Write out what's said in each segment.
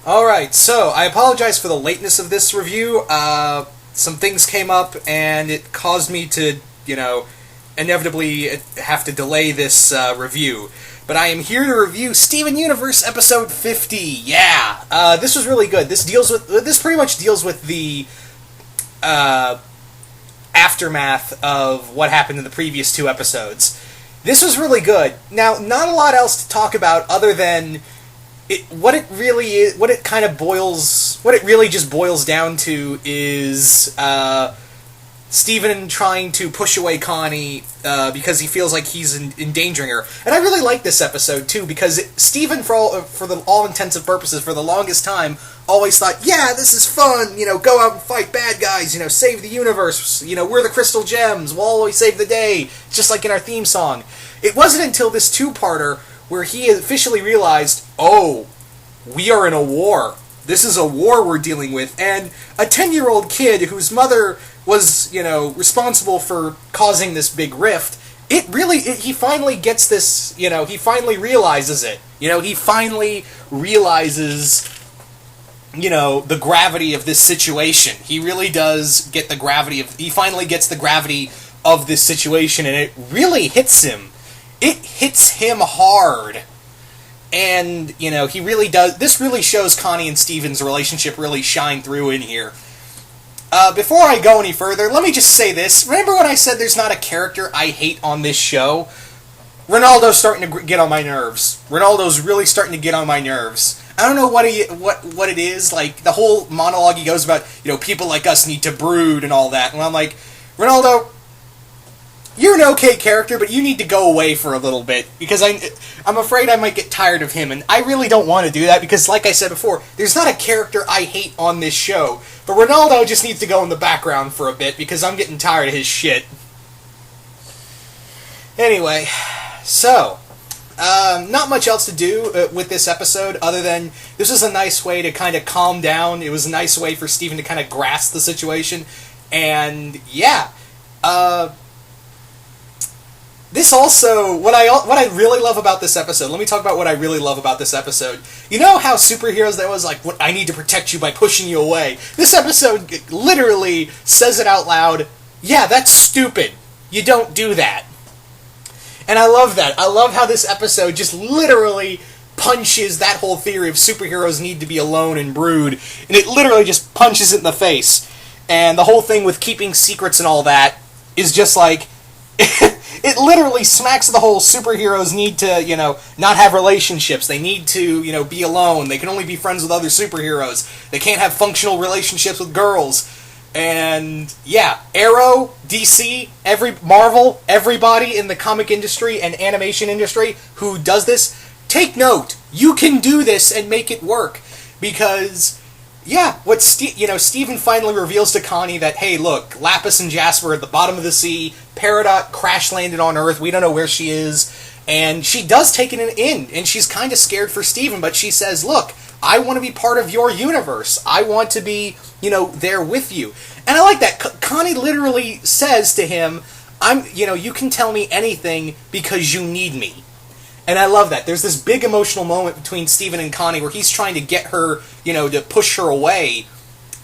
Alright, so I apologize for the lateness of this review. Some things came up and it caused me to, inevitably have to delay this review. But I am here to review Steven Universe episode 50. Yeah! This was really good. This pretty much deals with the aftermath of what happened in the previous two episodes. This was really good. Now, not a lot else to talk about other than what it really just boils down to is Steven trying to push away Connie because he feels like he's endangering her. And I really like this episode too because Steven, for all intensive purposes, for the longest time, always thought, yeah, this is fun. Go out and fight bad guys. Save the universe. We're the Crystal Gems. We'll always save the day. Just like in our theme song. It wasn't until this two-parter where he officially realized, oh, we are in a war. This is a war we're dealing with. And a 10-year-old kid whose mother was, responsible for causing this big rift, he finally gets this, he finally realizes it. He finally realizes, the gravity of this situation. He really does get he finally gets the gravity of this situation, and it really hits him. It hits him hard. And, he really does. This really shows Connie and Steven's relationship really shine through in here. Before I go any further, let me just say this. Remember when I said there's not a character I hate on this show? Ronaldo's starting to get on my nerves. Ronaldo's really starting to get on my nerves. I don't know what it is. Like, the whole monologue he goes about, people like us need to brood and all that. And I'm like, Ronaldo, you're an okay character, but you need to go away for a little bit, because I'm afraid I might get tired of him, and I really don't want to do that, because like I said before, there's not a character I hate on this show, but Ronaldo just needs to go in the background for a bit, because I'm getting tired of his shit. Anyway, so, not much else to do with this episode, other than this was a nice way to kind of calm down. It was a nice way for Steven to kind of grasp the situation, and yeah, this also, what I really love about this episode, let me talk about what I really love about this episode. You know how superheroes, that was like, I need to protect you by pushing you away? This episode literally says it out loud, yeah, that's stupid. You don't do that. And I love that. I love how this episode just literally punches that whole theory of superheroes need to be alone and brood, and it literally just punches it in the face. And the whole thing with keeping secrets and all that is just like, it literally smacks the whole superheroes need to, not have relationships. They need to, be alone. They can only be friends with other superheroes. They can't have functional relationships with girls. And, yeah, Arrow, DC, Marvel, everybody in the comic industry and animation industry who does this, take note. You can do this and make it work. Because, yeah, Steven finally reveals to Connie that, hey, look, Lapis and Jasper are at the bottom of the sea. Peridot crash-landed on Earth. We don't know where she is. And she does take it in, and she's kind of scared for Steven, but she says, look, I want to be part of your universe. I want to be, there with you. And I like that. Connie literally says to him, you can tell me anything because you need me. And I love that. There's this big emotional moment between Steven and Connie where he's trying to get her, to push her away.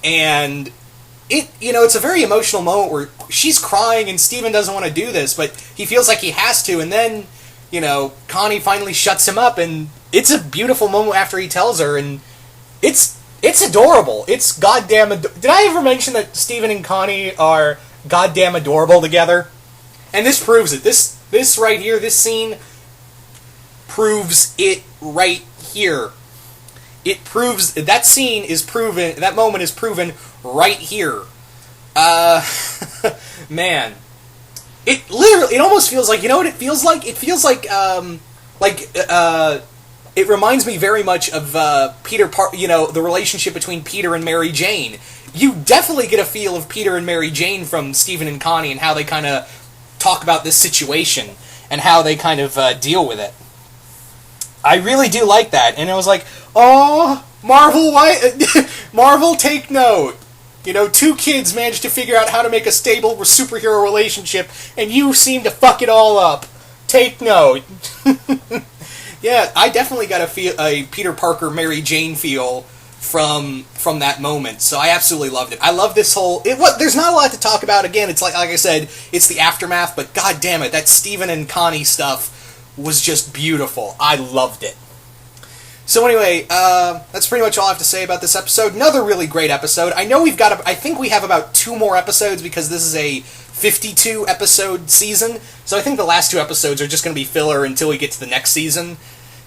And it's a very emotional moment where she's crying and Steven doesn't want to do this, but he feels like he has to. And then, Connie finally shuts him up, and it's a beautiful moment after he tells her, and it's adorable. It's goddamn Did I ever mention that Steven and Connie are goddamn adorable together? And this proves it. This right here, this scene proves it right here. It proves that scene is proven. That moment is proven right here. Man, it almost feels like, what it feels like. It feels like it reminds me very much of the relationship between Peter and Mary Jane. You definitely get a feel of Peter and Mary Jane from Steven and Connie and how they kind of talk about this situation and how they kind of deal with it. I really do like that, and I was like, oh, Marvel, Marvel, take note. Two kids managed to figure out how to make a stable superhero relationship, and you seem to fuck it all up. Take note. Yeah, I definitely got a Peter Parker, Mary Jane feel from that moment. So I absolutely loved it. I love this whole there's not a lot to talk about. Again, it's like I said, it's the aftermath, but god damn it, that Steven and Connie stuff was just beautiful. I loved it. So anyway, that's pretty much all I have to say about this episode. Another really great episode. I know I think we have about 2 more episodes because this is a 52 episode season. So I think the last 2 episodes are just going to be filler until we get to the next season.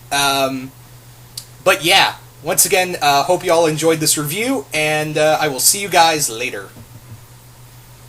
But yeah, once again, hope you all enjoyed this review, and I will see you guys later.